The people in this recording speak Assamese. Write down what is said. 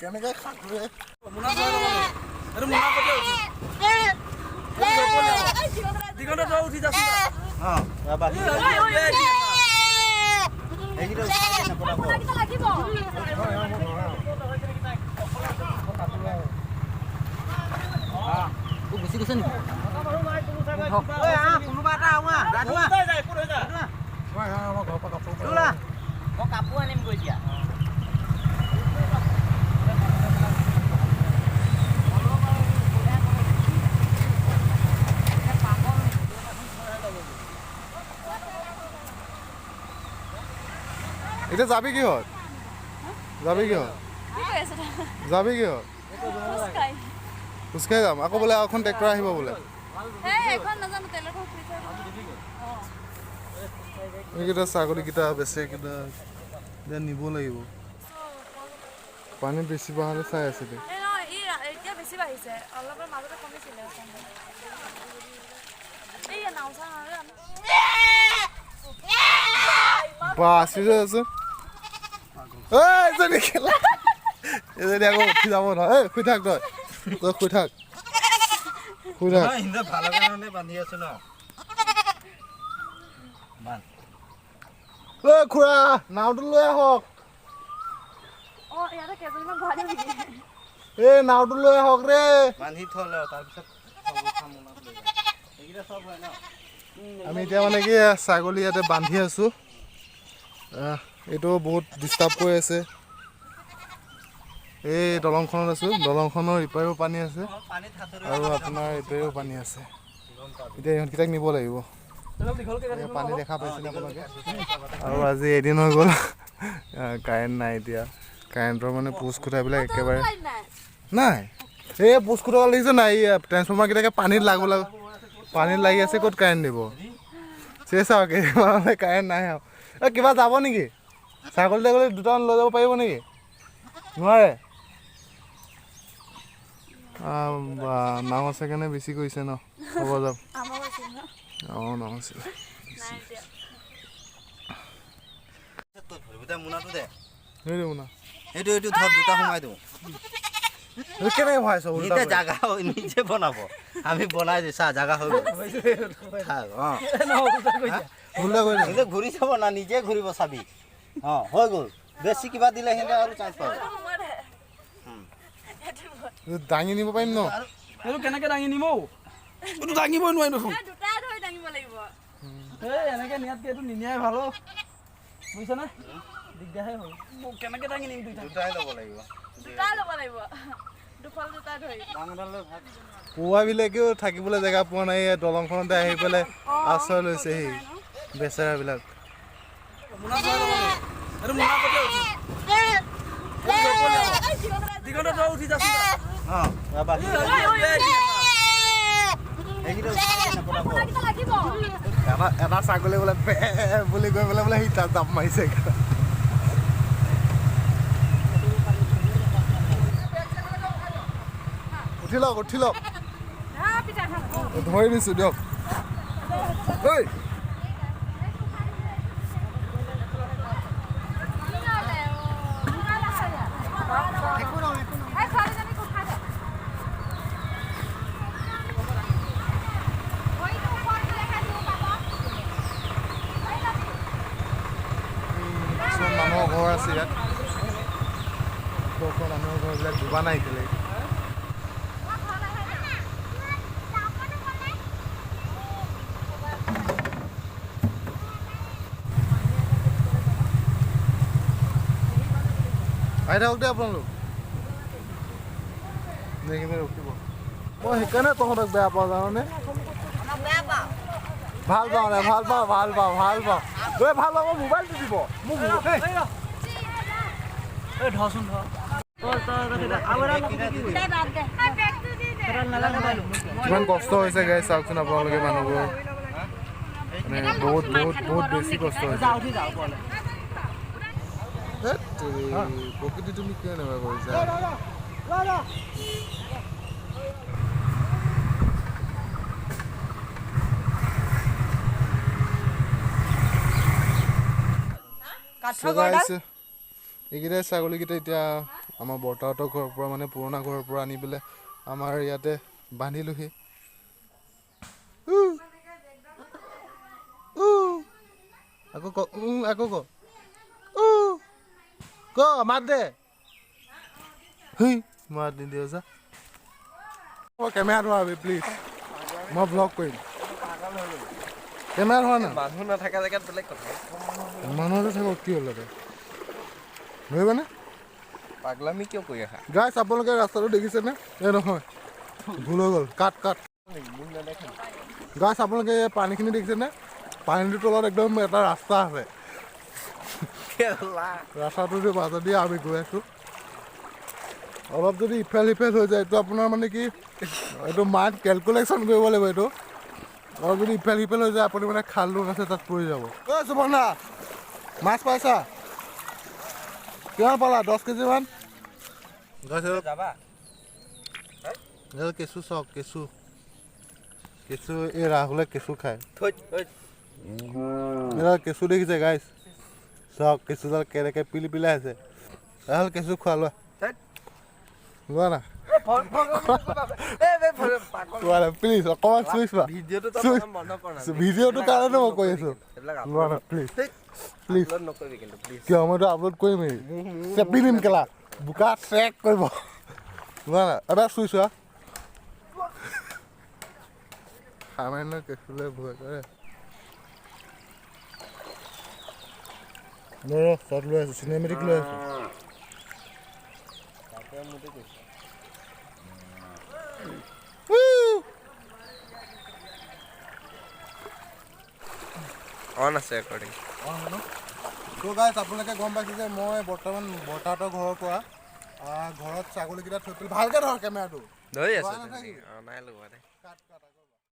কেনেকৈ খাত গুচি গৈছে নেকি কাপোৰ আনিম গৈ এতিয়া এতিয়া যাবি কিহত খোজকাঢ়ি যাম আকৌ বোলে এখন ট্ৰেক্টৰ আহিব বোলে এইকেইটা ছাগলীকেইটা বেছিকেইটা এতিয়া নিব লাগিব পানী বেছি বঢ়ালে চাই আছিলে আছো এজনী খেলা এজনী আকৌ উঠি যাব নহয় শুই থাক তই শুই থাক খুৰা নাওটো লৈ আহক এই নাওটো লৈ আহক ৰে বান্ধি থলে তাৰপিছত আমি এতিয়া মানে কি ছাগলী ইয়াতে বান্ধি আছো এইটো বহুত ডিষ্টাৰ্ব কৰি আছে এই দলংখনত আছো দলংখনৰ ইপাৰেও পানী আছে আৰু আপোনাৰ ইপাৰেও পানী আছে এতিয়া ইহঁতকেইটাক নিব লাগিব পানী দেখা পাইছিলে আপোনালোকে আৰু আজি এদিন হৈ গ'ল কাৰেণ্ট নাই এতিয়া কাৰেণ্টৰ মানে পোষ্ট খুঁটাবিলাক একেবাৰে নাই এই পোষ্ট খুঁটা লাগিছে নাই ট্ৰেন্সফৰ্মাৰকেইটাকে পানীত লাগি আছে ক'ত কাৰেণ্ট দিব চাওক কেইদিনমানলৈ কাৰেণ্ট নাই আৰু কিবা যাব নেকি ছাগলী তাগলী দুটামান লৈ যাব পাৰিব নেকি নোৱাৰে নাও আছে কাৰণে বেছি কৰিছে ন হ'ব যাম অঁ নাও আছিল কেনেকৈ ভৰাইছ জাগা নিজে বনাব আমি বনাই দিছো জাগা হৈ ঘূৰি চাব না নিজে ঘূৰিব চাবি অঁ হৈ গ'ল বেছি কিবা দিলে সিহঁতে আৰু চান্স পাব দাঙি নিব পাৰিম ন এইটো কেনেকৈ দাঙি নিম এইটো দাঙিবই নোৱাৰি দেখোন এনেকৈ নিয়াতকৈ এইটো নিনিয়াই ভাল বুজিছানে দিগদাৰহে হ'ল কেনেকৈ দাঙি নিম দুটাই ল'ব লাগিব পুৱাবিলাকেও থাকিবলৈ জেগা পোৱা নাই দলংখনতে আহি পেলাই আশ্ৰয় লৈছেহি বেচেৰাবিলাক এটা ছাগলী বোলে বুলি কৈ পেলাই বোলে সি তাত জাপ মাৰিছে উঠি লওক ধৰি দিছোঁ দিয়ক মানুহৰ ঘৰ আছে ইয়াত মানুহৰ ঘৰবিলাক ডুবা নাই এতিয়ালৈকে আহি থাকক দে আপোনালোক সেইখিনি ৰখিব মই সেইকাৰণে তহঁতক বেয়া পাওঁ জাননে ভাল পাওঁ দে ভাল পাওঁ মোবাইলটো দিব মোক কিমান কষ্ট হৈছে গাই চাওকচোন আপোনালোকে মানুহবোৰৰ মানে বহুত বেছি কষ্ট হৈছে প্ৰকৃতি তুমি কিয় এনেকুৱা কৰিছা এইকেইটাই ছাগলীকেইটা এতিয়া আমাৰ বৰ্তাহঁতৰ ঘৰৰ পৰা মানে পুৰণা ঘৰৰ পৰা আনি পেলাই আমাৰ ইয়াতে বান্ধিলোহি। আকৌ ক আকৌ ক মাত দে মাত নিদিয় যা কেমেৰা ধৰা প্লিজ মই ব্লগ কৰিম কেমেৰা ধৰা না মানুহ নাথাকা জেগাত বেলেগ কথা মানুহতে থাকক কি হ'ল ধৰিবানে পাগলামি কিয় কৰি আহা গাইছ আপোনালোকে ৰাস্তাটো দেখিছেনে এই নহয় ভুল হৈ গ'ল কাট গাইছ আপোনালোকে এই পানীখিনি দেখিছেনে পানীটোৰ তলত একদম এটা ৰাস্তা আছে ৰাস্তাটোৰ মাজেদি আমি গৈ আছোঁ অলপ যদি ইফাল সিফাল হৈ যায় এইটো আপোনাৰ মানে কি এইটো মাইণ্ড কেলকুলেশ্যন কৰিব লাগিব এইটো অলপ যদি ইফাল সিফাল হৈ যায় আপুনি মানে খাল লোন আছে তাত পৰি যাব ঐ সুবৰ্ণা মাছ পাইছা কিমান পালা 10 কেজিমান যাবা কেঁচু চাওক কেঁচু এই ৰাহুলে কেঁচু খায় এডাল কেঁচু দেখিছে গাইছ চাওক কেঁচুডাল কেনেকৈ পিলি পিলাই আছে ৰাহুল কেঁচু খোৱা লোৱা লোৱা না প্লিজ অকণমান চুইছ বা ভিডিঅ'টোৰ কাৰণে মই কৈ আছোঁ লোৱা না প্লিজ কিয় মইতো আপলোড কৰিমেই চেপি দিম কেলা বোকা চেক কৰিব লোৱা না এবাৰ চুই চোৱা সামান্য কেঁচুলৈ ভয় কৰে চট লৈ আছোঁ চিনেমেটিক লৈ আছোঁ অন আছে ৰেকৰ্ডিং তো গাইছ আপোনালোকে গম পাইছে যে মই বৰ্তমান বৰ্তাহঁতৰ ঘৰৰ পৰা ঘৰত ছাগলীকেইটা থৈ পেলাই ভালকৈ ধৰ কেমেৰাটো ধৰি আছে নাই লগোৱা দে কাট